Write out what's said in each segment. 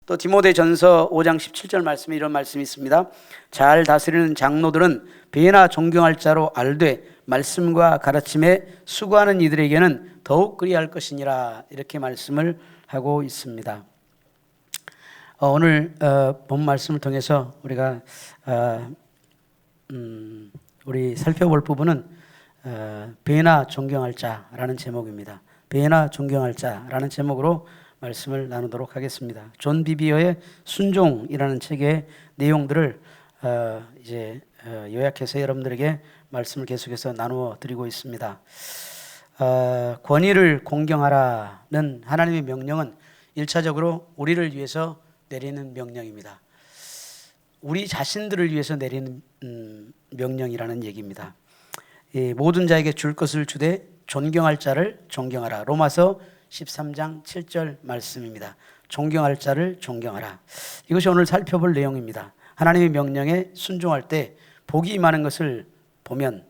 또 디모데전서 5장 17절 말씀에 이런 말씀이 있습니다. 잘 다스리는 장로들은 배나 존경할 자로 알되 말씀과 가르침에 수고하는 이들에게는 더욱 그리할 것이니라, 이렇게 말씀을 하고 있습니다. 오늘 본 말씀을 통해서 우리가 우리 살펴볼 부분은 배나 존경할 자라는 제목입니다. 배나 존경할 자라는 제목으로 말씀을 나누도록 하겠습니다. 존 비비어의 순종이라는 책의 내용들을 이제 요약해서 여러분들에게 말씀을 계속해서 나누어 드리고 있습니다. 권위를 공경하라는 하나님의 명령은 1차적으로 우리를 위해서 내리는 명령입니다. 우리 자신들을 위해서 내리는 명령이라는 얘기입니다. 모든 자에게 줄 것을 주되 존경할 자를 존경하라. 로마서 13장 7절 말씀입니다. 존경할 자를 존경하라. 이것이 오늘 살펴볼 내용입니다. 하나님의 명령에 순종할 때 복이 임하는 것을 보면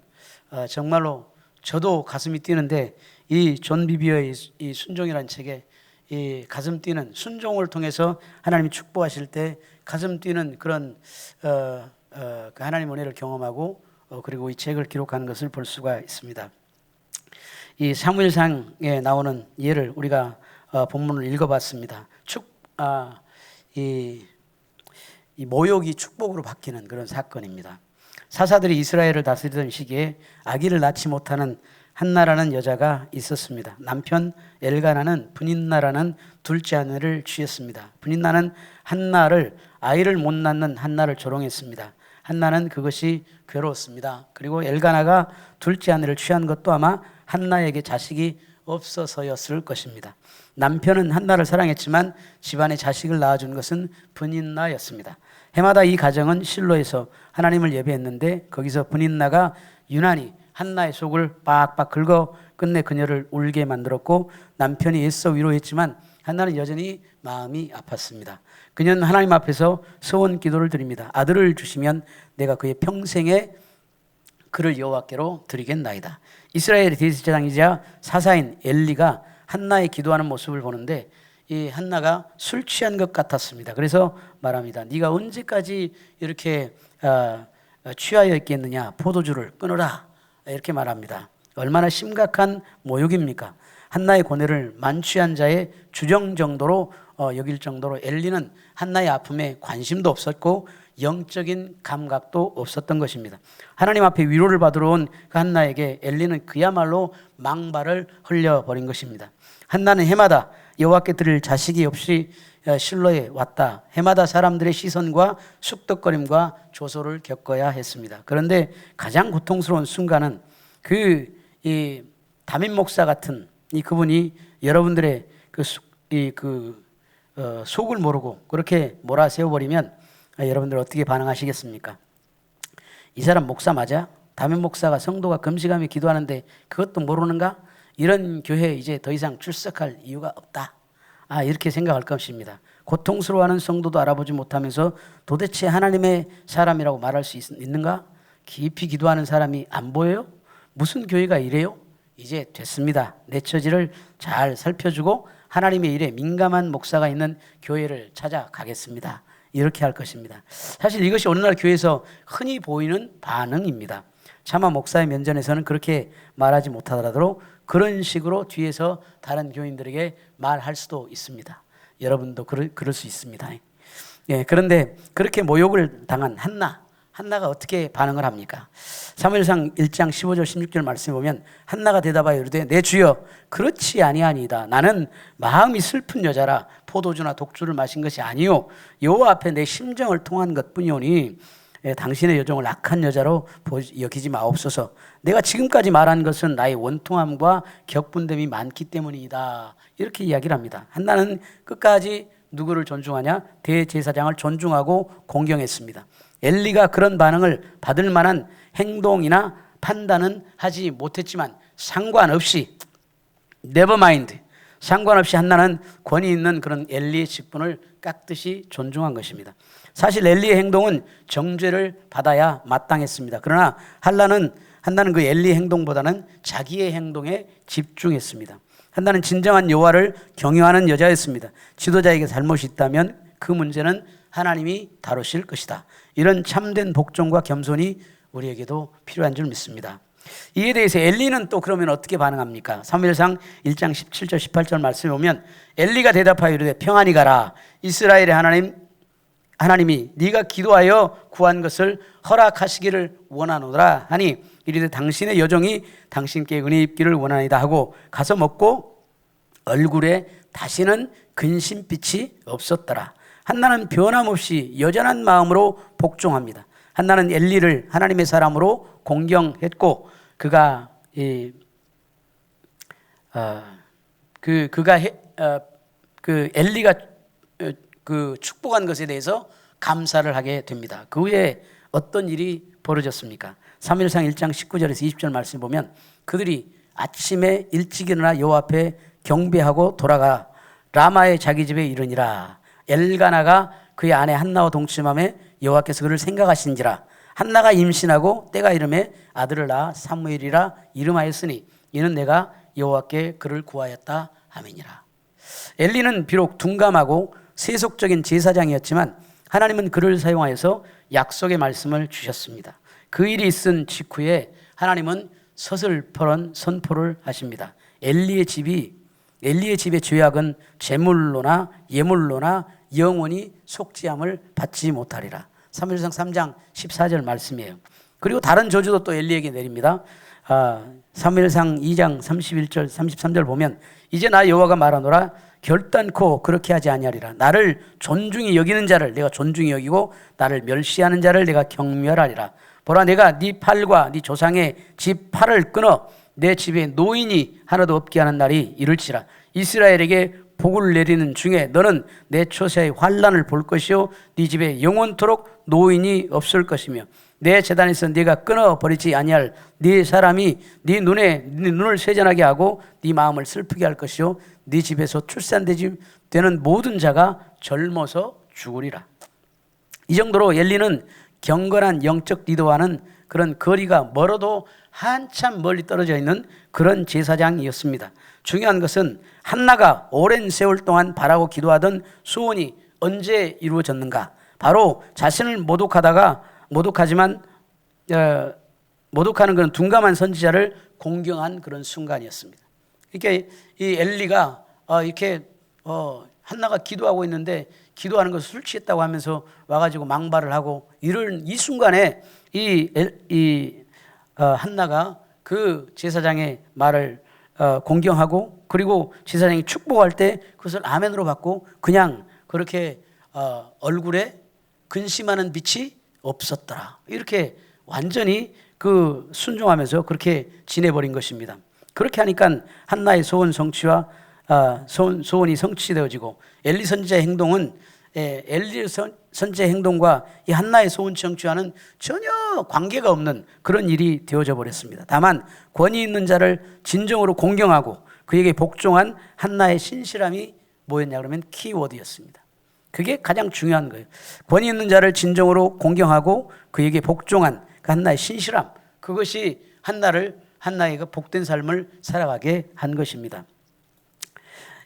정말로 저도 가슴이 뛰는데, 이 존 비비어의 이 순종이라는 책에 이 가슴 뛰는 순종을 통해서 하나님이 축복하실 때 가슴 뛰는 그런 그 하나님 은혜를 경험하고 그리고 이 책을 기록한 것을 볼 수가 있습니다. 이 사무엘상에 나오는 예를 우리가 본문을 읽어봤습니다. 이 모욕이 축복으로 바뀌는 그런 사건입니다. 사사들이 이스라엘을 다스리던 시기에 아기를 낳지 못하는 한나라는 여자가 있었습니다. 남편 엘가나는 분인나라는 둘째 아내를 취했습니다. 분인나는 한나를, 아이를 못 낳는 한나를 조롱했습니다. 한나는 그것이 괴로웠습니다. 그리고 엘가나가 둘째 아내를 취한 것도 아마 한나에게 자식이 없어서였을 것입니다. 남편은 한나를 사랑했지만 집안에 자식을 낳아준 것은 분인나였습니다. 해마다 이 가정은 실로에서 하나님을 예배했는데 거기서 분인나가 유난히 한나의 속을 빡빡 긁어 끝내 그녀를 울게 만들었고, 남편이 애써 위로했지만 한나는 여전히 마음이 아팠습니다. 그녀는 하나님 앞에서 소원 기도를 드립니다. 아들을 주시면 내가 그의 평생에 그를 여호와께로 드리겠나이다. 이스라엘의 대제사장이자 사사인 엘리가 한나의 기도하는 모습을 보는데 이 한나가 술 취한 것 같았습니다. 그래서 말합니다. 네가 언제까지 이렇게 취하여 있겠느냐, 포도주를 끊어라, 이렇게 말합니다. 얼마나 심각한 모욕입니까? 한나의 고뇌를 만취한 자의 주정 정도로 여길 정도로 엘리는 한나의 아픔에 관심도 없었고 영적인 감각도 없었던 것입니다. 하나님 앞에 위로를 받으러 온 그 한나에게 엘리는 그야말로 망발을 흘려버린 것입니다. 한나는 해마다 여호와께 드릴 자식이 없이 실로에 왔다. 해마다 사람들의 시선과 쑥덕거림과 조소를 겪어야 했습니다. 그런데 가장 고통스러운 순간은 이 담임 목사 같은 그분이 여러분들의 속을 모르고 그렇게 몰아세워버리면 여러분들 어떻게 반응하시겠습니까? 이 사람 목사 맞아? 담임 목사가 성도가 금식하며 기도하는데 그것도 모르는가? 이런 교회에 이제 더 이상 출석할 이유가 없다. 이렇게 생각할 것입니다. 고통스러워하는 성도도 알아보지 못하면서 도대체 하나님의 사람이라고 말할 수 있는가? 깊이 기도하는 사람이 안 보여요? 무슨 교회가 이래요? 이제 됐습니다. 내 처지를 잘 살펴주고 하나님의 일에 민감한 목사가 있는 교회를 찾아가겠습니다. 이렇게 할 것입니다. 사실 이것이 오늘날 교회에서 흔히 보이는 반응입니다. 차마 목사의 면전에서는 그렇게 말하지 못하더라도 그런 식으로 뒤에서 다른 교인들에게 말할 수도 있습니다. 여러분도 그럴 수 있습니다. 그런데 그렇게 모욕을 당한 한나가 어떻게 반응을 합니까? 사무엘상 1장 15절 16절 말씀에 보면 한나가 대답하여 이르되 내 주여 그렇지 아니하니이다. 나는 마음이 슬픈 여자라 포도주나 독주를 마신 것이 아니요 여호와 앞에 내 심정을 통한 것뿐이오니 당신의 여종을 악한 여자로 여기지 마옵소서. 내가 지금까지 말한 것은 나의 원통함과 격분됨이 많기 때문이다. 이렇게 이야기를 합니다. 한나는 끝까지 누구를 존중하냐? 대제사장을 존중하고 공경했습니다. 엘리가 그런 반응을 받을 만한 행동이나 판단은 하지 못했지만 상관없이 상관없이 한나는 권위 있는 그런 엘리의 직분을 깍듯이 존중한 것입니다. 사실 엘리의 행동은 정죄를 받아야 마땅했습니다. 그러나 한나는 그 엘리의 행동보다는 자기의 행동에 집중했습니다. 한나는 진정한 여호와를 경외하는 여자였습니다. 지도자에게 잘못이 있다면 그 문제는 하나님이 다루실 것이다. 이런 참된 복종과 겸손이 우리에게도 필요한 줄 믿습니다. 이에 대해서 엘리는 또 그러면 어떻게 반응합니까? 사무엘상 1장 17절 18절 말씀에 보면 엘리가 대답하여 이르되 평안히 가라. 이스라엘의 하나님이 네가 기도하여 구한 것을 허락하시기를 원하노라 하니 이르되 당신의 여종이 당신께 은혜 입기를 원하나이다 하고 가서 먹고 얼굴에 다시는 근심빛이 없었더라. 한나는 변함없이 여전한 마음으로 복종합니다. 한나는 엘리를 하나님의 사람으로 공경했고 그가 엘리가 그 축복한 것에 대해서 감사를 하게 됩니다. 그 후에 어떤 일이 벌어졌습니까? 사무엘상 1장 19절에서 20절 말씀 보면 그들이 아침에 일찍 일어나 여호와 앞에 경배하고 돌아가 라마의 자기 집에 이르니라. 엘가나가 그의 아내 한나와 동침함에 여호와께서 그를 생각하신지라. 한나가 임신하고 때가 이름에 아들을 낳아 사무엘이라 이름하였으니 이는 내가 여호와께 그를 구하였다 하매니라. 엘리는 비록 둔감하고 세속적인 제사장이었지만 하나님은 그를 사용하여서 약속의 말씀을 주셨습니다. 그 일이 있은 직후에 하나님은 서슬퍼런 선포를 하십니다. 엘리의 집의 죄악은 제물로나 예물로나 영원히 속죄함을 받지 못하리라. 사무엘상 3장 14절 말씀이에요. 그리고 다른 저주도 또 엘리에게 내립니다. 사무엘상 2장 31절 33절 보면 이제 나 여호와가 말하노라 결단코 그렇게 하지 아니하리라. 나를 존중히 여기는 자를 내가 존중히 여기고 나를 멸시하는 자를 내가 경멸하리라. 보라 내가 네 팔과 네 조상의 집 팔을 끊어 내 집에 노인이 하나도 없게 하는 날이 이를지라. 이스라엘에게 복을 내리는 중에 너는 내 처세의 환난을 볼 것이요 네 집에 영원토록 노인이 없을 것이며 내 재단에서 네가 끊어버리지 아니할 네 사람이 네 눈을 세전하게 하고 네 마음을 슬프게 할 것이요 네 집에서 출산되지 되는 모든 자가 젊어서 죽으리라. 이 정도로 엘리는 경건한 영적 리더와는 그런 거리가 멀어도 한참 멀리 떨어져 있는 그런 제사장이었습니다. 중요한 것은 한나가 오랜 세월 동안 바라고 기도하던 소원이 언제 이루어졌는가? 바로 자신을 모독하는 그런 둔감한 선지자를 공경한 그런 순간이었습니다. 그러니까 이 엘리가 한나가 기도하고 있는데 기도하는 것을 술 취했다고 하면서 와가지고 망발을 하고 이런 이 순간에 한나가 그 제사장의 말을 공경하고 그리고 제사장이 축복할 때 그것을 아멘으로 받고 그냥 그렇게 얼굴에 근심하는 빛이 없었더라. 이렇게 완전히 그 순종하면서 그렇게 지내버린 것입니다. 그렇게 하니까 한나의 소원이 성취되어지고 엘리 선지자의 행동은 엘리 선지자의 행동과 이 한나의 소원 성취와는 전혀 관계가 없는 그런 일이 되어져 버렸습니다. 다만 권위 있는 자를 진정으로 공경하고 그에게 복종한 한나의 신실함이 뭐였냐 그러면 키워드였습니다. 그게 가장 중요한 거예요. 권위 있는 자를 진정으로 공경하고 그에게 복종한 그 한나의 신실함, 그것이 한나의 복된 삶을 살아가게 한 것입니다.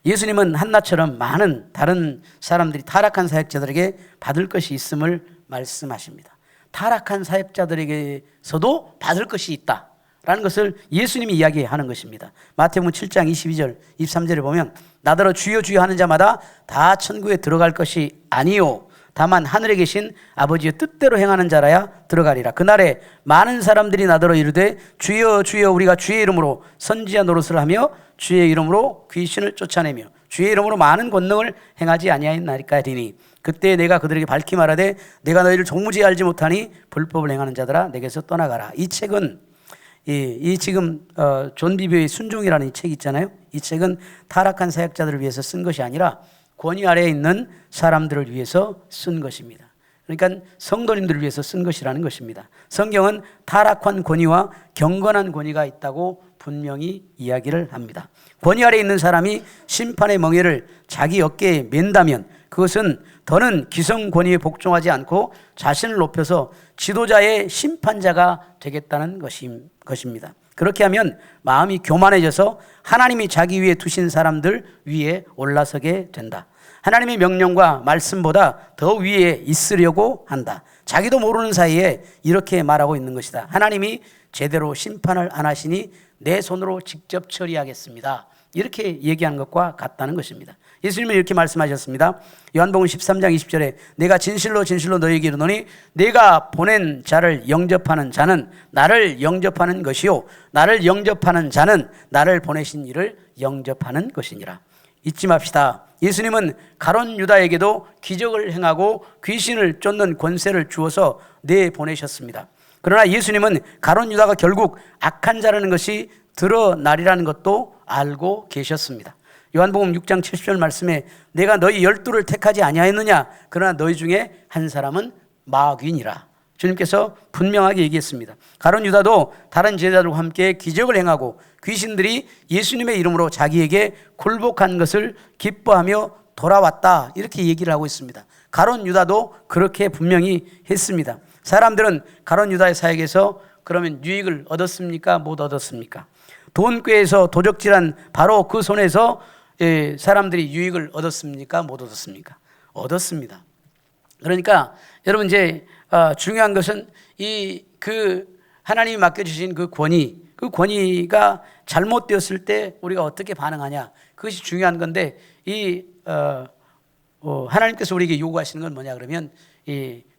예수님은 한나처럼 많은 다른 사람들이 타락한 사역자들에게 받을 것이 있음을 말씀하십니다. 타락한 사역자들에게서도 받을 것이 있다라는 것을 예수님이 이야기하는 것입니다. 마태복음 7장 22절 23절에 보면 나더러 주여 주여 하는 자마다 다 천국에 들어갈 것이 아니요 다만 하늘에 계신 아버지의 뜻대로 행하는 자라야 들어가리라. 그날에 많은 사람들이 나더러 이르되 주여 주여 우리가 주의 이름으로 선지자 노릇을 하며 주의 이름으로 귀신을 쫓아내며 주의 이름으로 많은 권능을 행하지 아니하였나이까리니 그때 내가 그들에게 밝히 말하되 내가 너희를 종무지에 알지 못하니 불법을 행하는 자들아 내게서 떠나가라. 이 책은 지금 존 비비의 순종이라는 이 책이 있잖아요. 이 책은 타락한 사역자들을 위해서 쓴 것이 아니라 권위 아래에 있는 사람들을 위해서 쓴 것입니다. 그러니까 성도님들을 위해서 쓴 것이라는 것입니다. 성경은 타락한 권위와 경건한 권위가 있다고 분명히 이야기를 합니다. 권위 아래에 있는 사람이 심판의 멍에를 자기 어깨에 맨다면 그것은 더는 기성 권위에 복종하지 않고 자신을 높여서 지도자의 심판자가 되겠다는 것입니다. 그렇게 하면 마음이 교만해져서 하나님이 자기 위에 두신 사람들 위에 올라서게 된다. 하나님의 명령과 말씀보다 더 위에 있으려고 한다. 자기도 모르는 사이에 이렇게 말하고 있는 것이다. 하나님이 제대로 심판을 안 하시니 내 손으로 직접 처리하겠습니다. 이렇게 얘기한 것과 같다는 것입니다. 예수님은 이렇게 말씀하셨습니다. 요한복음 13장 20절에 내가 진실로 진실로 너희에게 이르노니 내가 보낸 자를 영접하는 자는 나를 영접하는 것이요 나를 영접하는 자는 나를 보내신 이를 영접하는 것이니라. 잊지 맙시다. 예수님은 가룟 유다에게도 기적을 행하고 귀신을 쫓는 권세를 주어서 내보내셨습니다. 그러나 예수님은 가룟 유다가 결국 악한 자라는 것이 드러나리라는 것도 알고 계셨습니다. 요한복음 6장 70절 말씀에 내가 너희 12를 택하지 아니하였느냐 그러나 너희 중에 한 사람은 마귀니라. 주님께서 분명하게 얘기했습니다. 가룟 유다도 다른 제자들과 함께 기적을 행하고 귀신들이 예수님의 이름으로 자기에게 굴복한 것을 기뻐하며 돌아왔다 이렇게 얘기를 하고 있습니다. 가룟 유다도 그렇게 분명히 했습니다. 사람들은 가룟 유다의 사역에서 그러면 유익을 얻었습니까? 못 얻었습니까? 돈꾀에서 도적질한 바로 그 손에서 사람들이 유익을 얻었습니까? 못 얻었습니까? 얻었습니다. 그러니까 여러분 이제 중요한 것은 그 하나님이 맡겨주신 그 권위가 잘못되었을 때 우리가 어떻게 반응하냐 그것이 중요한 건데 하나님께서 우리에게 요구하시는 건 뭐냐 그러면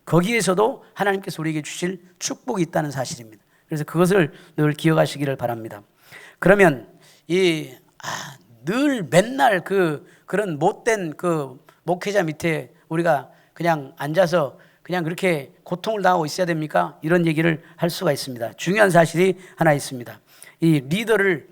거기에서도 하나님께서 우리에게 주실 축복이 있다는 사실입니다. 그래서 그것을 늘 기억하시기를 바랍니다. 그러면 늘 맨날 그런 못된 그 목회자 밑에 우리가 그냥 앉아서 그냥 그렇게 고통을 당하고 있어야 됩니까? 이런 얘기를 할 수가 있습니다. 중요한 사실이 하나 있습니다. 이 리더를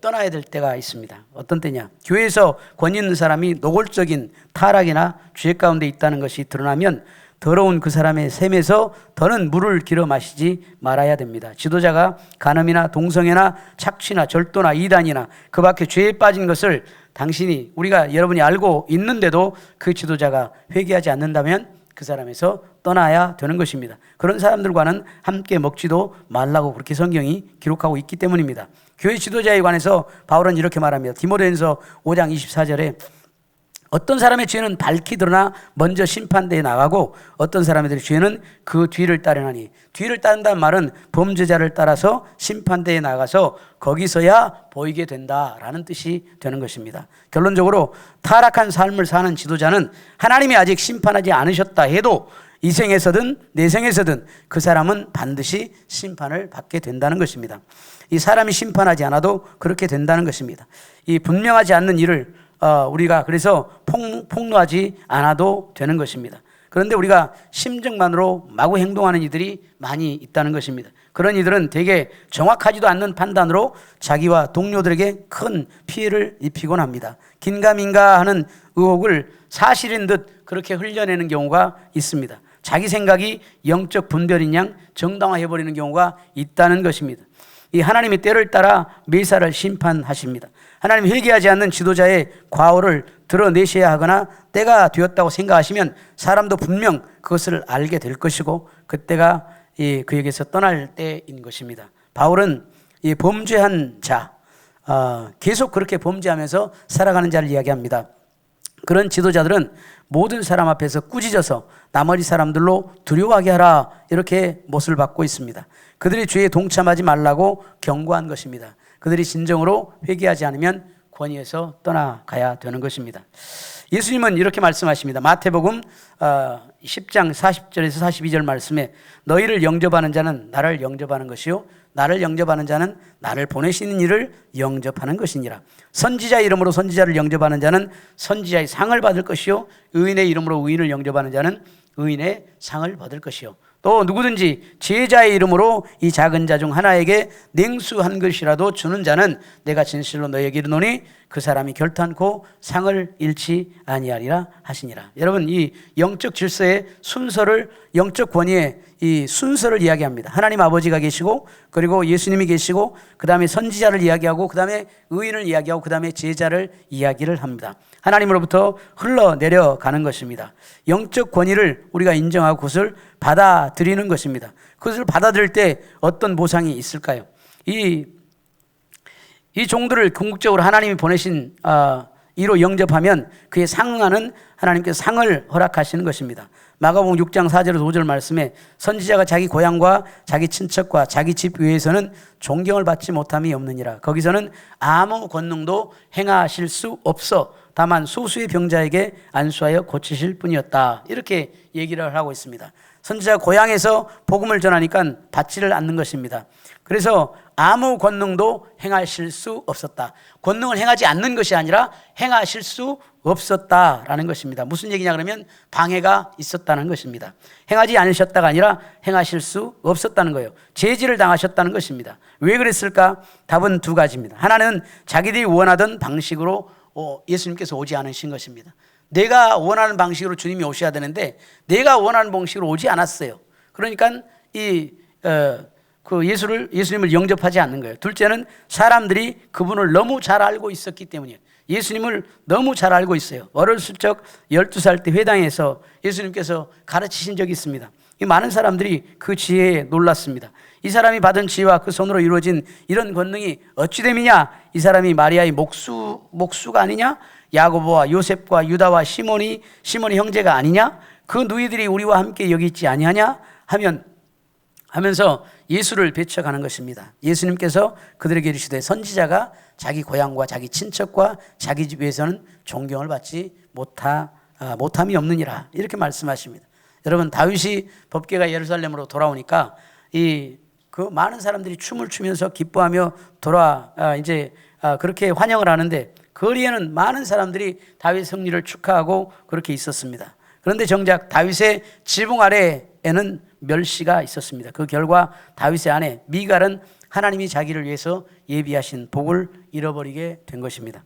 떠나야 될 때가 있습니다. 어떤 때냐? 교회에서 권위 있는 사람이 노골적인 타락이나 죄 가운데 있다는 것이 드러나면 더러운 그 사람의 샘에서 더는 물을 길어 마시지 말아야 됩니다. 지도자가 간음이나 동성애나 착취나 절도나 이단이나 그 밖에 죄에 빠진 것을 여러분이 알고 있는데도 그 지도자가 회개하지 않는다면 그 사람에서 떠나야 되는 것입니다. 그런 사람들과는 함께 먹지도 말라고 그렇게 성경이 기록하고 있기 때문입니다. 교회 지도자에 관해서 바울은 이렇게 말합니다. 디모데전서 5장 24절에 어떤 사람의 죄는 밝히 드러나 먼저 심판대에 나가고 어떤 사람들의 죄는 그 뒤를 따르나니 뒤를 따른다는 말은 범죄자를 따라서 심판대에 나가서 거기서야 보이게 된다라는 뜻이 되는 것입니다. 결론적으로 타락한 삶을 사는 지도자는 하나님이 아직 심판하지 않으셨다 해도 이 생에서든 내 생에서든 그 사람은 반드시 심판을 받게 된다는 것입니다. 이 사람이 심판하지 않아도 그렇게 된다는 것입니다. 이 분명하지 않는 일을 우리가 그래서 폭로하지 않아도 되는 것입니다. 그런데 우리가 심정만으로 마구 행동하는 이들이 많이 있다는 것입니다. 그런 이들은 되게 정확하지도 않는 판단으로 자기와 동료들에게 큰 피해를 입히곤 합니다. 긴가민가 하는 의혹을 사실인 듯 그렇게 흘려내는 경우가 있습니다. 자기 생각이 영적 분별인 양 정당화해버리는 경우가 있다는 것입니다. 이 하나님이 때를 따라 매사를 심판하십니다. 하나님 회개하지 않는 지도자의 과오를 드러내셔야 하거나 때가 되었다고 생각하시면 사람도 분명 그것을 알게 될 것이고 그때가 그에게서 떠날 때인 것입니다. 바울은 이 범죄한 자, 계속 그렇게 범죄하면서 살아가는 자를 이야기합니다. 그런 지도자들은 모든 사람 앞에서 꾸짖어서 나머지 사람들로 두려워하게 하라 이렇게 못을 받고 있습니다. 그들이 죄에 동참하지 말라고 경고한 것입니다. 그들이 진정으로 회개하지 않으면 권위에서 떠나가야 되는 것입니다. 예수님은 이렇게 말씀하십니다. 마태복음 10장 40절에서 42절 말씀에 너희를 영접하는 자는 나를 영접하는 것이요 나를 영접하는 자는 나를 보내시는 이를 영접하는 것이니라. 선지자 이름으로 선지자를 영접하는 자는 선지자의 상을 받을 것이요 의인의 이름으로 의인을 영접하는 자는 의인의 상을 받을 것이요 또 누구든지 제자의 이름으로 이 작은 자 중 하나에게 냉수 한 그릇이라도 주는 자는 내가 진실로 너희에게 이르노니 그 사람이 결탄코 상을 잃지 아니하리라 하시니라. 여러분 이 영적 질서의 순서를 영적 권위의 이 순서를 이야기합니다. 하나님 아버지가 계시고 그리고 예수님이 계시고 그 다음에 선지자를 이야기하고 그 다음에 의인을 이야기하고 그 다음에 제자를 이야기를 합니다. 하나님으로부터 흘러내려가는 것입니다. 영적 권위를 우리가 인정하고 그것을 받아들이는 것입니다. 그것을 받아들일 때 어떤 보상이 있을까요? 이 종들을 궁극적으로 하나님이 보내신 이로 영접하면 그에 상응하는 하나님께서 상을 허락하시는 것입니다. 마가복음 6장 4절에서 5절 말씀에 선지자가 자기 고향과 자기 친척과 자기 집 위에서는 존경을 받지 못함이 없느니라. 거기서는 아무 권능도 행하실 수 없어 다만 소수의 병자에게 안수하여 고치실 뿐이었다. 이렇게 얘기를 하고 있습니다. 선지자가 고향에서 복음을 전하니까 받지를 않는 것입니다. 그래서 아무 권능도 행하실 수 없었다. 권능을 행하지 않는 것이 아니라 행하실 수 없었다라는 것입니다. 무슨 얘기냐 그러면 방해가 있었다는 것입니다. 행하지 않으셨다가 아니라 행하실 수 없었다는 거예요. 제지를 당하셨다는 것입니다. 왜 그랬을까? 답은 두 가지입니다. 하나는 자기들이 원하던 방식으로 예수님께서 오지 않으신 것입니다. 내가 원하는 방식으로 주님이 오셔야 되는데 내가 원하는 방식으로 오지 않았어요. 그러니까 예수님을 영접하지 않는 거예요. 둘째는 사람들이 그분을 너무 잘 알고 있었기 때문이에요. 예수님을 너무 잘 알고 있어요. 어렸을 적 12살 때 회당에서 예수님께서 가르치신 적이 있습니다. 많은 사람들이 그 지혜에 놀랐습니다. 이 사람이 받은 지혜와 그 손으로 이루어진 이런 권능이 어찌 됨이냐? 이 사람이 마리아의 목수가 아니냐? 야고보와 요셉과 유다와 시몬이 형제가 아니냐? 그 누이들이 우리와 함께 여기 있지 아니하냐? 하면서 예수를 배척하는 것입니다. 예수님께서 그들에게 이르시되 선지자가 자기 고향과 자기 친척과 자기 집에서는 존경을 받지 못함이 없느니라. 이렇게 말씀하십니다. 여러분, 다윗이 법궤가 예루살렘으로 돌아오니까 그 많은 사람들이 춤을 추면서 기뻐하며 그렇게 환영을 하는데 거리에는 많은 사람들이 다윗 승리를 축하하고 그렇게 있었습니다. 그런데 정작 다윗의 지붕 아래에는 멸시가 있었습니다. 그 결과 다윗의 아내 미갈은 하나님이 자기를 위해서 예비하신 복을 잃어버리게 된 것입니다.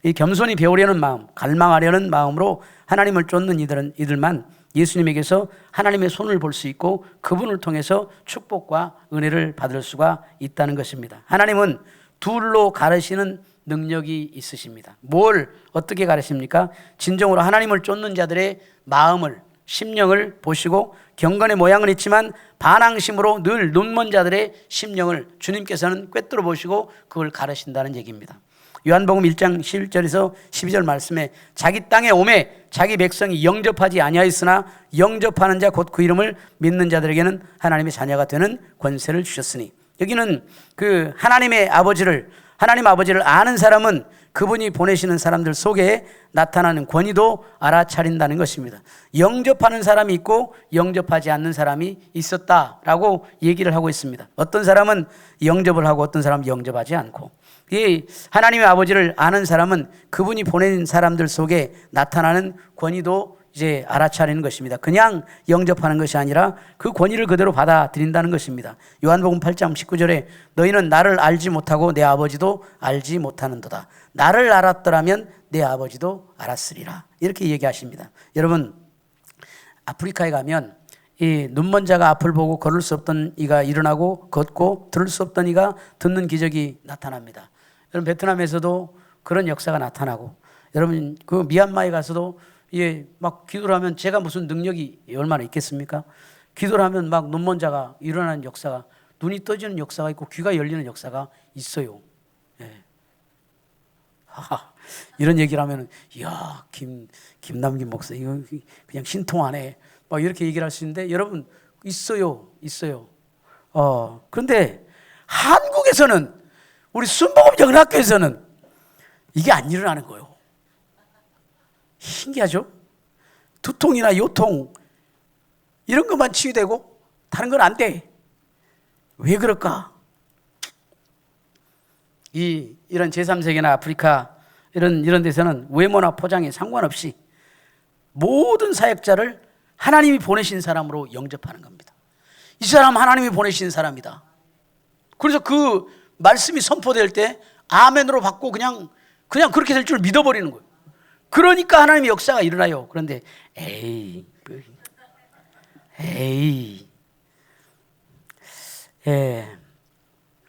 이 겸손히 배우려는 마음, 갈망하려는 마음으로 하나님을 쫓는 이들만 예수님에게서 하나님의 손을 볼 수 있고 그분을 통해서 축복과 은혜를 받을 수가 있다는 것입니다. 하나님은 둘로 가르시는 능력이 있으십니다. 뭘 어떻게 가르십니까? 진정으로 하나님을 쫓는 자들의 마음을, 심령을 보시고 경건의 모양은 있지만 반항심으로 늘 눈먼 자들의 심령을 주님께서는 꿰뚫어 보시고 그걸 가르신다는 얘기입니다. 요한복음 1장 11절에서 12절 말씀에 자기 땅에 오매 자기 백성이 영접하지 아니하였으나 영접하는 자 곧 그 이름을 믿는 자들에게는 하나님의 자녀가 되는 권세를 주셨으니, 여기는 그 하나님 아버지를 아는 사람은 그분이 보내시는 사람들 속에 나타나는 권위도 알아차린다는 것입니다. 영접하는 사람이 있고 영접하지 않는 사람이 있었다라고 얘기를 하고 있습니다. 어떤 사람은 영접을 하고 어떤 사람은 영접하지 않고, 이 하나님의 아버지를 아는 사람은 그분이 보낸 사람들 속에 나타나는 권위도 이제 알아차리는 것입니다. 그냥 영접하는 것이 아니라 그 권위를 그대로 받아들인다는 것입니다. 요한복음 8장 19절에 너희는 나를 알지 못하고 내 아버지도 알지 못하는도다. 나를 알았더라면 내 아버지도 알았으리라. 이렇게 얘기하십니다. 여러분, 아프리카에 가면 이 눈먼 자가 앞을 보고 걸을 수 없던 이가 일어나고 걷고 들을 수 없던 이가 듣는 기적이 나타납니다. 여러분, 베트남에서도 그런 역사가 나타나고, 여러분 그 미얀마에 가서도 막 기도를 하면 제가 무슨 능력이 얼마나 있겠습니까? 기도를 하면 막 눈먼 자가 일어나는 역사가, 눈이 떠지는 역사가 있고 귀가 열리는 역사가 있어요. 이런 얘기를 하면 이야 김남김 목사 이거 그냥 신통하네 막 이렇게 얘기를 할 수 있는데, 여러분 있어요. 그런데 한국에서는, 우리 순복음정학교에서는 이게 안 일어나는 거예요. 신기하죠? 두통이나 요통 이런 것만 치유되고 다른 건 안 돼. 왜 그럴까? 이런 제3세계나 아프리카 이런 데서는 외모나 포장에 상관없이 모든 사역자를 하나님이 보내신 사람으로 영접하는 겁니다. 이 사람 하나님이 보내신 사람이다. 그래서 그 말씀이 선포될 때 아멘으로 받고 그냥 그렇게 될 줄 믿어버리는 거예요. 그러니까 하나님의 역사가 일어나요. 그런데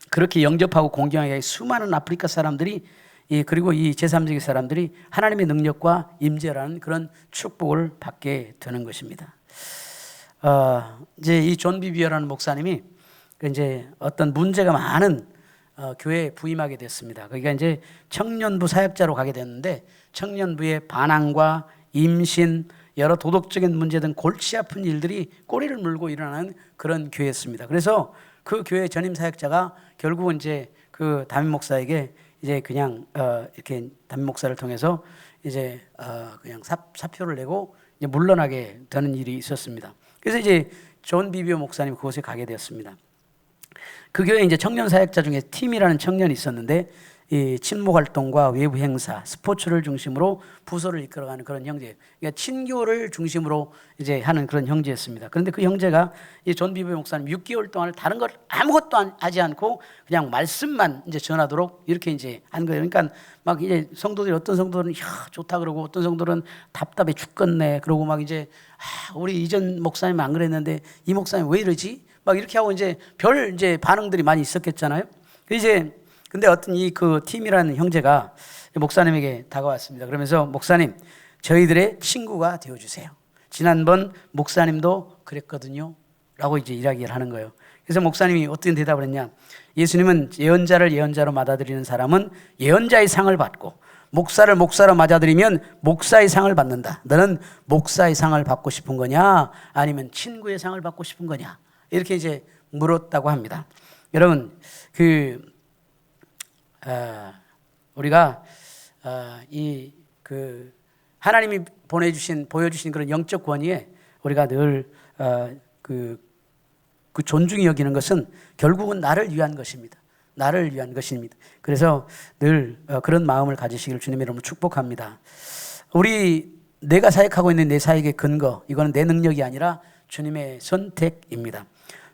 그렇게 영접하고 공경하게 수많은 아프리카 사람들이, 그리고 이 제3세계 사람들이 하나님의 능력과 임재라는 그런 축복을 받게 되는 것입니다. 이제 이 존 비비어라는 목사님이 이제 어떤 문제가 많은 교회에 부임하게 됐습니다. 그러니까 이제 청년부 사역자로 가게 됐는데 청년부의 반항과 임신, 여러 도덕적인 문제 등 골치 아픈 일들이 꼬리를 물고 일어나는 그런 교회였습니다. 그래서 그 교회 전임 사역자가 결국은 이제 그 담임 목사에게 이제 그냥 이렇게 담임 목사를 통해서 이제 그냥 사표를 내고 이제 물러나게 되는 일이 있었습니다. 그래서 이제 존 비비오 목사님 그곳에 가게 되었습니다. 그 교회에 이제 청년 사역자 중에 팀이라는 청년이 있었는데 이 친목 활동과 외부 행사, 스포츠를 중심으로 부서를 이끌어가는 그런 형제예요. 그러니까 친교를 중심으로 이제 하는 그런 형제였습니다. 그런데 그 형제가 이 존 비비 목사님 6개월 동안 다른 걸 아무것도 하지 않고 그냥 말씀만 이제 전하도록 이렇게 이제 한 거예요. 그러니까 막 이제 성도들이 어떤 성도들은 야 좋다 그러고 어떤 성도들은 답답해 죽겠네 그러고 막 이제 우리 이전 목사님 안 그랬는데 이 목사님 왜 이러지? 막 이렇게 하고 이제 별 이제 반응들이 많이 있었겠잖아요. 이제 근데 어떤 이 그 팀이라는 형제가 목사님에게 다가왔습니다. 그러면서 목사님, 저희들의 친구가 되어주세요. 지난번 목사님도 그랬거든요. 라고 이제 이야기를 하는 거예요. 그래서 목사님이 어떤 대답을 했냐. 예수님은 예언자를 예언자로 받아들이는 사람은 예언자의 상을 받고 목사를 목사로 맞아들이면 목사의 상을 받는다. 너는 목사의 상을 받고 싶은 거냐? 아니면 친구의 상을 받고 싶은 거냐? 이렇게 이제 물었다고 합니다. 여러분, 우리가 하나님이 보여주신 그런 영적 권위에 우리가 늘 그 존중이 여기는 것은 결국은 나를 위한 것입니다. 나를 위한 것입니다. 그래서 늘 그런 마음을 가지시기를 주님의 이름으로 축복합니다. 내가 사역하고 있는 내 사역의 근거, 이거는 내 능력이 아니라 주님의 선택입니다.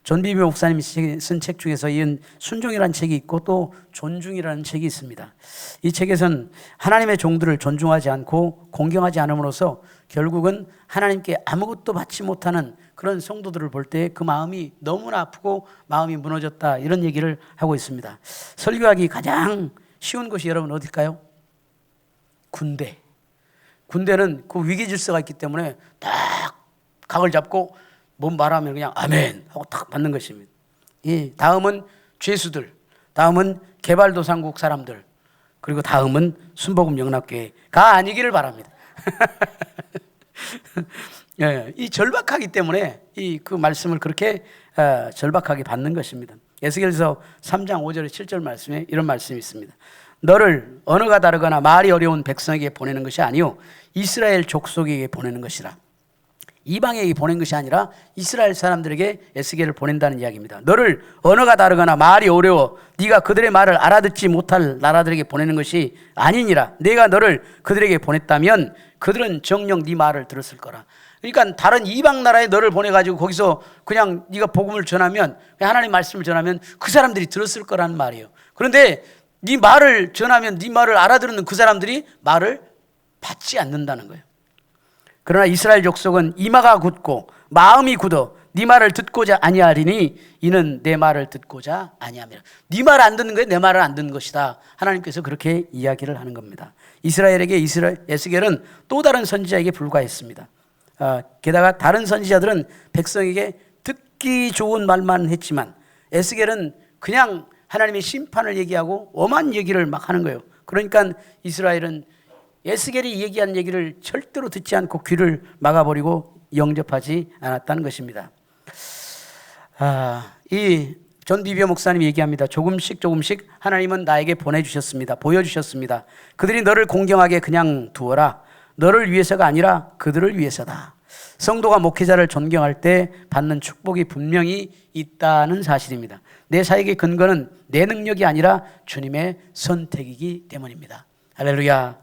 존 비비 목사님이 쓴 책 중에서 이은 순종이라는 책이 있고 또 존중이라는 책이 있습니다. 이 책에서는 하나님의 종들을 존중하지 않고 공경하지 않음으로써 결국은 하나님께 아무것도 받지 못하는 그런 성도들을 볼 때 그 마음이 너무나 아프고 마음이 무너졌다 이런 얘기를 하고 있습니다. 설교하기 가장 쉬운 곳이 여러분 어딜까요? 군대는 그 위기 질서가 있기 때문에 딱 각을 잡고 뭔 말하면 그냥 아멘 하고 딱 받는 것입니다. 다음은 죄수들, 다음은 개발도상국 사람들, 그리고 다음은 순복음 영락교회가 아니기를 바랍니다. 이 절박하기 때문에 그 말씀을 그렇게 절박하게 받는 것입니다. 에스겔서 3장 5절에 7절 말씀에 이런 말씀이 있습니다. 너를 언어가 다르거나 말이 어려운 백성에게 보내는 것이 아니요 이스라엘 족속에게 보내는 것이라. 이방에게 보낸 것이 아니라 이스라엘 사람들에게 에스겔을 보낸다는 이야기입니다. 너를 언어가 다르거나 말이 어려워 네가 그들의 말을 알아듣지 못할 나라들에게 보내는 것이 아니니라. 내가 너를 그들에게 보냈다면 그들은 정녕 네 말을 들었을 거라. 그러니까 다른 이방 나라에 너를 보내가지고 거기서 그냥 네가 복음을 전하면, 하나님 말씀을 전하면 그 사람들이 들었을 거라는 말이에요. 그런데 네 말을 전하면 네 말을 알아듣는 그 사람들이 말을 받지 않는다는 거예요. 그러나 이스라엘 족속은 이마가 굳고 마음이 굳어 네 말을 듣고자 아니하리니 이는 내 말을 듣고자 아니함이라. 네 말 안 듣는 거에 내 말을 안 듣는 것이다. 하나님께서 그렇게 이야기를 하는 겁니다. 이스라엘에게 에스겔은 또 다른 선지자에게 불과했습니다. 게다가 다른 선지자들은 백성에게 듣기 좋은 말만 했지만 에스겔은 그냥 하나님의 심판을 얘기하고 엄한 얘기를 막 하는 거예요. 그러니까 이스라엘은 에스겔이 얘기한 얘기를 절대로 듣지 않고 귀를 막아버리고 영접하지 않았다는 것입니다. 이 존 비비오 목사님이 얘기합니다. 조금씩 하나님은 나에게 보내주셨습니다. 보여주셨습니다. 그들이 너를 공경하게 그냥 두어라. 너를 위해서가 아니라 그들을 위해서다. 성도가 목회자를 존경할 때 받는 축복이 분명히 있다는 사실입니다. 내 사역의 근거는 내 능력이 아니라 주님의 선택이기 때문입니다. 할렐루야.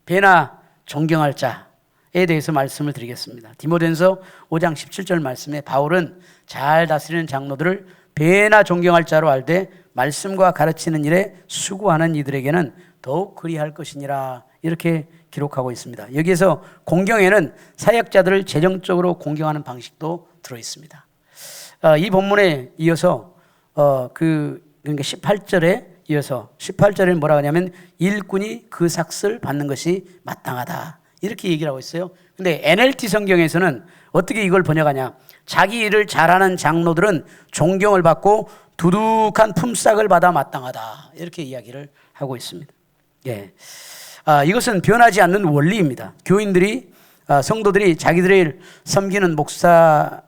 배나 존경할 자에 대해서 말씀을 드리겠습니다. 디모데전서 5장 17절 말씀에 바울은 잘 다스리는 장로들을 배나 존경할 자로 알되 말씀과 가르치는 일에 수고하는 이들에게는 더욱 그리할 것이니라 이렇게 기록하고 있습니다. 여기에서 공경에는 사역자들을 재정적으로 공경하는 방식도 들어있습니다. 이 본문에 이어서 그러니까 18절에 뭐라 하냐면 일꾼이 그 삭을 받는 것이 마땅하다 이렇게 얘기를 하고 있어요. 근데 NLT 성경에서는 어떻게 이걸 번역하냐? 자기 일을 잘하는 장로들은 존경을 받고 두둑한 품삯을 받아 마땅하다. 이렇게 이야기를 하고 있습니다. 예. 이것은 변하지 않는 원리입니다. 교인들이, 성도들이 자기들을 섬기는 목사,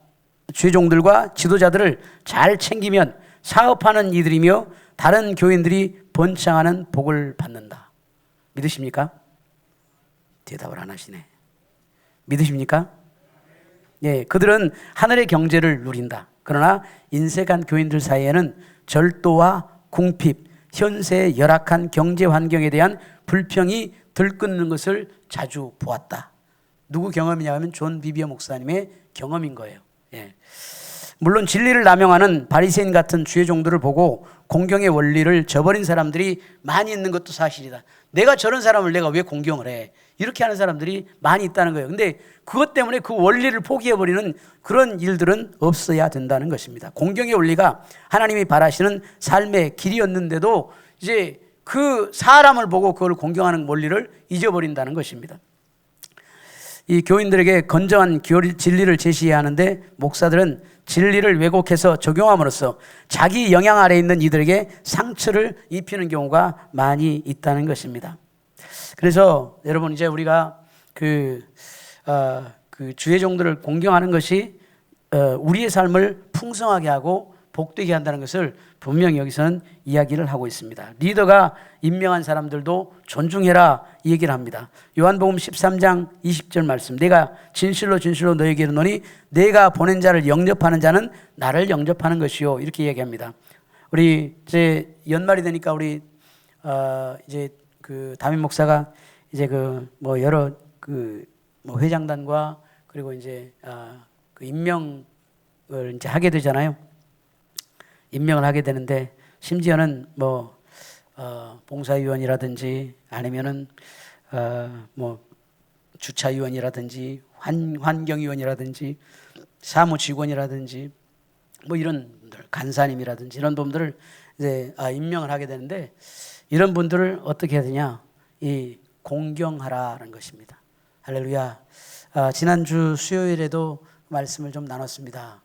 죄종들과 지도자들을 잘 챙기면 사업하는 이들이며 다른 교인들이 번창하는 복을 받는다. 믿으십니까? 대답을 안 하시네. 믿으십니까? 예, 그들은 하늘의 경제를 누린다. 그러나 인색한 교인들 사이에는 절도와 궁핍, 현세의 열악한 경제 환경에 대한 불평이 들끓는 것을 자주 보았다. 누구 경험이냐 하면 존 비비어 목사님의 경험인 거예요. 예. 물론 진리를 남용하는 바리새인 같은 주의 종들을 보고 공경의 원리를 저버린 사람들이 많이 있는 것도 사실이다. 내가 저런 사람을 내가 왜 공경을 해? 이렇게 하는 사람들이 많이 있다는 거예요. 근데 그것 때문에 그 원리를 포기해버리는 그런 일들은 없어야 된다는 것입니다. 공경의 원리가 하나님이 바라시는 삶의 길이었는데도 이제 그 사람을 보고 그걸 공경하는 원리를 잊어버린다는 것입니다. 이 교인들에게 건전한 진리를 제시해야 하는데 목사들은 진리를 왜곡해서 적용함으로써 자기 영향 아래에 있는 이들에게 상처를 입히는 경우가 많이 있다는 것입니다. 그래서 여러분 이제 우리가 그 주의 종들을 공경하는 것이 우리의 삶을 풍성하게 하고 복되게 한다는 것을 분명히 여기서는 이야기를 하고 있습니다. 리더가 임명한 사람들도 존중해라 이 얘기를 합니다. 요한복음 13장 20절 말씀, 내가 진실로 진실로 너에게 이르노니 내가 보낸 자를 영접하는 자는 나를 영접하는 것이요, 이렇게 얘기합니다. 우리 이제 연말이 되니까 우리 이제 그 담임 목사가 이제 그 뭐 여러 그 뭐 회장단과 그리고 이제 그 임명을 이제 하게 되잖아요. 임명을 하게 되는데 심지어는 뭐 봉사위원이라든지 아니면은 뭐 주차위원이라든지 환경위원이라든지 사무직원이라든지 뭐 이런 분들, 간사님이라든지 이런 분들을 이제 임명을 하게 되는데 이런 분들을 어떻게 해야 되냐? 이 공경하라는 것입니다. 할렐루야. 지난주 수요일에도 말씀을 좀 나눴습니다.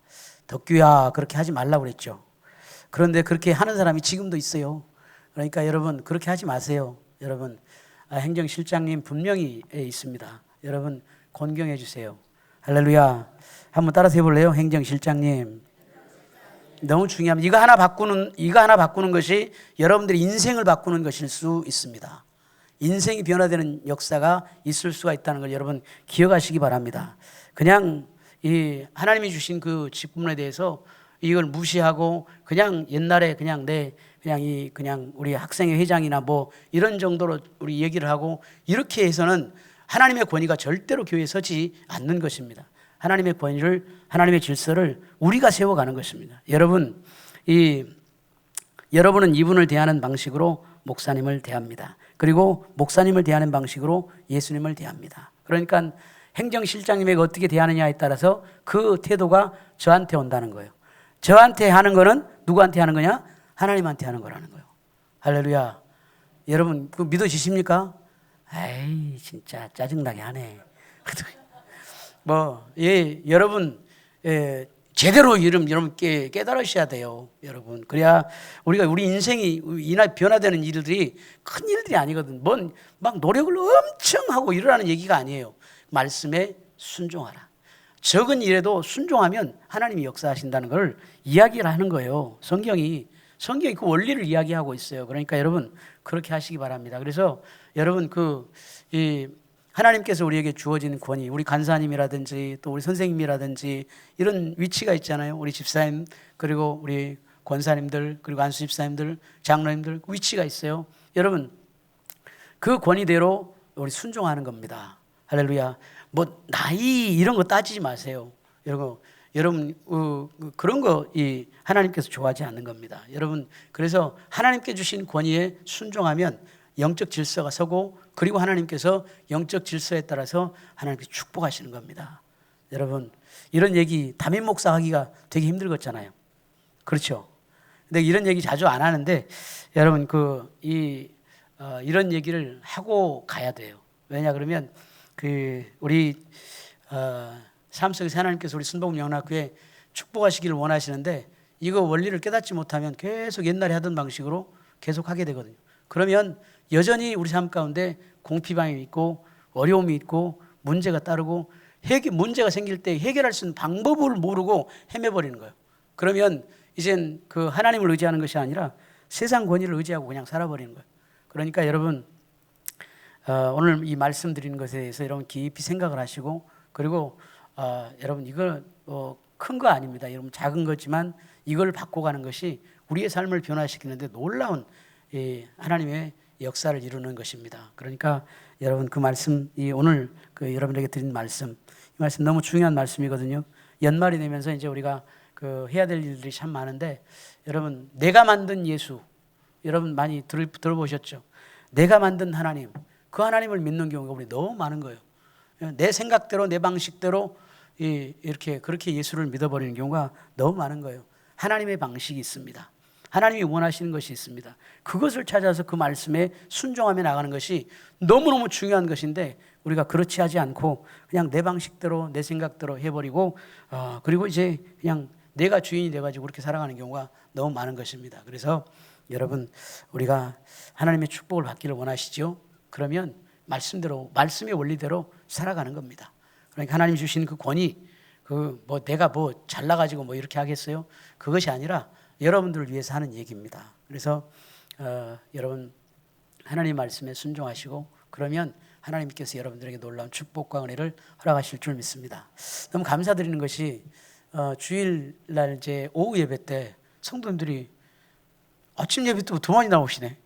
덕규야, 그렇게 하지 말라고 그랬죠. 그런데 그렇게 하는 사람이 지금도 있어요. 그러니까 여러분 그렇게 하지 마세요. 여러분 행정실장님 분명히 있습니다. 여러분 존경해 주세요. 할렐루야. 한번 따라서 해볼래요? 행정실장님. 너무 중요합니다. 이거 하나 바꾸는 것이 여러분들의 인생을 바꾸는 것일 수 있습니다. 인생이 변화되는 역사가 있을 수가 있다는 걸 여러분 기억하시기 바랍니다. 그냥 이 하나님이 주신 그 직분에 대해서 이걸 무시하고 그냥 옛날에 그냥 그냥 우리 학생회 회장이나 뭐 이런 정도로 우리 얘기를 하고 이렇게 해서는 하나님의 권위가 절대로 교회에 서지 않는 것입니다. 하나님의 권위를, 하나님의 질서를 우리가 세워가는 것입니다. 여러분은 이분을 대하는 방식으로 목사님을 대합니다. 그리고 목사님을 대하는 방식으로 예수님을 대합니다. 그러니까 행정실장님에게 어떻게 대하느냐에 따라서 그 태도가 저한테 온다는 거예요. 저한테 하는 거는 누구한테 하는 거냐? 하나님한테 하는 거라는 거예요. 할렐루야. 여러분 그 믿어지십니까? 에이 진짜 짜증나게 하네. 여러분 제대로 여러분 깨달으셔야 돼요. 여러분 그래야 우리 인생이 이날 변화되는 일들이 큰 일들이 아니거든. 막 노력을 엄청 하고 이러라는 얘기가 아니에요. 말씀에 순종하라. 적은 일에도 순종하면 하나님이 역사하신다는 걸 이야기를 하는 거예요. 성경이 그 원리를 이야기하고 있어요. 그러니까 여러분 그렇게 하시기 바랍니다. 그래서 여러분 하나님께서 우리에게 주어진 권위, 우리 간사님이라든지 또 우리 선생님이라든지 이런 위치가 있잖아요. 우리 집사님 그리고 우리 권사님들 그리고 안수 집사님들, 장로님들 위치가 있어요. 여러분 그 권위대로 우리 순종하는 겁니다. 할렐루야. 뭐 나이 이런 거 따지지 마세요. 여러분 그런 거 하나님께서 좋아하지 않는 겁니다. 여러분 그래서 하나님께 주신 권위에 순종하면 영적 질서가 서고 그리고 하나님께서 영적 질서에 따라서 하나님께서 축복하시는 겁니다. 여러분 이런 얘기 담임 목사 하기가 되게 힘들겠잖아요. 그렇죠? 근데 이런 얘기 자주 안 하는데 여러분 이런 얘기를 하고 가야 돼요. 왜냐 그러면 우리 삶 속에서 하나님께서 우리 순복음영락교회 축복하시기를 원하시는데 이거 원리를 깨닫지 못하면 계속 옛날에 하던 방식으로 계속 하게 되거든요. 그러면 여전히 우리 삶 가운데 공피방이 있고 어려움이 있고 문제가 따르고 문제가 생길 때 해결할 수 있는 방법을 모르고 헤매버리는 거예요. 그러면 이젠 그 하나님을 의지하는 것이 아니라 세상 권위를 의지하고 그냥 살아버리는 거예요. 그러니까 여러분 오늘 이 말씀드리는 것에 대해서 여러분 깊이 생각을 하시고 그리고 여러분 이거 큰 거 아닙니다. 여러분 작은 거지만 이걸 바꿔가는 것이 우리의 삶을 변화시키는데 놀라운 하나님의 역사를 이루는 것입니다. 그러니까 여러분 그 말씀 오늘 여러분에게 드린 말씀 이 말씀 너무 중요한 말씀이거든요. 연말이 되면서 이제 우리가 해야 될 일들이 참 많은데 여러분 내가 만든 예수 여러분 많이 들어보셨죠? 내가 만든 하나님 그 하나님을 믿는 경우가 우리 너무 많은 거예요. 내 생각대로 내 방식대로 그렇게 예수를 믿어버리는 경우가 너무 많은 거예요. 하나님의 방식이 있습니다. 하나님이 원하시는 것이 있습니다. 그것을 찾아서 그 말씀에 순종하며 나가는 것이 너무너무 중요한 것인데 우리가 그렇지 하지 않고 그냥 내 방식대로 내 생각대로 해버리고 그리고 이제 그냥 내가 주인이 돼가지고 그렇게 살아가는 경우가 너무 많은 것입니다. 그래서 여러분 우리가 하나님의 축복을 받기를 원하시죠? 그러면 말씀대로 말씀의 원리대로 살아가는 겁니다. 그러니까 하나님 주신 그 권위 내가 잘나가지고 이렇게 하겠어요? 그것이 아니라 여러분들을 위해서 하는 얘기입니다. 그래서 여러분 하나님 말씀에 순종하시고 그러면 하나님께서 여러분들에게 놀라운 축복과 은혜를 허락하실 줄 믿습니다. 너무 감사드리는 것이 주일날 이제 오후 예배 때 성도님들이 아침 예배 때부터 더 많이 나오시네.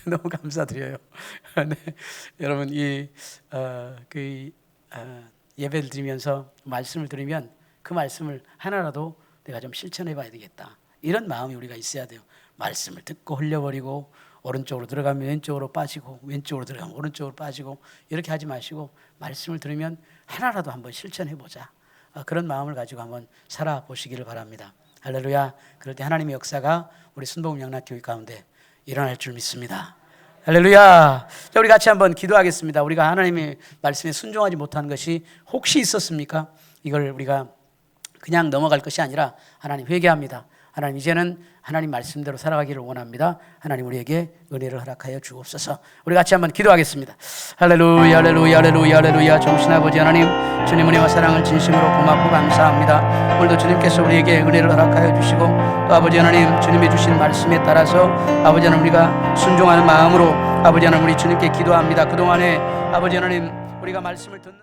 너무 감사드려요. 네, 여러분 예배를 드리면서 말씀을 들으면 그 말씀을 하나라도 내가 좀 실천해 봐야 되겠다. 이런 마음이 우리가 있어야 돼요. 말씀을 듣고 흘려버리고 오른쪽으로 들어가면 왼쪽으로 빠지고 왼쪽으로 들어가면 오른쪽으로 빠지고 이렇게 하지 마시고 말씀을 들으면 하나라도 한번 실천해 보자. 그런 마음을 가지고 한번 살아보시기를 바랍니다. 할렐루야. 그럴 때 하나님의 역사가 우리 순복음영락교회 가운데 일어날 줄 믿습니다. 할렐루야. 자, 우리 같이 한번 기도하겠습니다. 우리가 하나님의 말씀에 순종하지 못한 것이 혹시 있었습니까? 이걸 우리가 그냥 넘어갈 것이 아니라 하나님 회개합니다. 하나님 이제는 하나님 말씀대로 살아가기를 원합니다. 하나님 우리에게 은혜를 허락하여 주옵소서. 우리 같이 한번 기도하겠습니다. 할렐루야 할렐루야 할렐루야 할렐루야. 좋으신 아버지 하나님 주님 은혜와 사랑을 진심으로 고맙고 감사합니다. 오늘도 주님께서 우리에게 은혜를 허락하여 주시고 또 아버지 하나님 주님이 주신 말씀에 따라서 아버지 하나님 우리가 순종하는 마음으로 아버지 하나님 우리 주님께 기도합니다. 그동안에 아버지 하나님 우리가 말씀을 듣는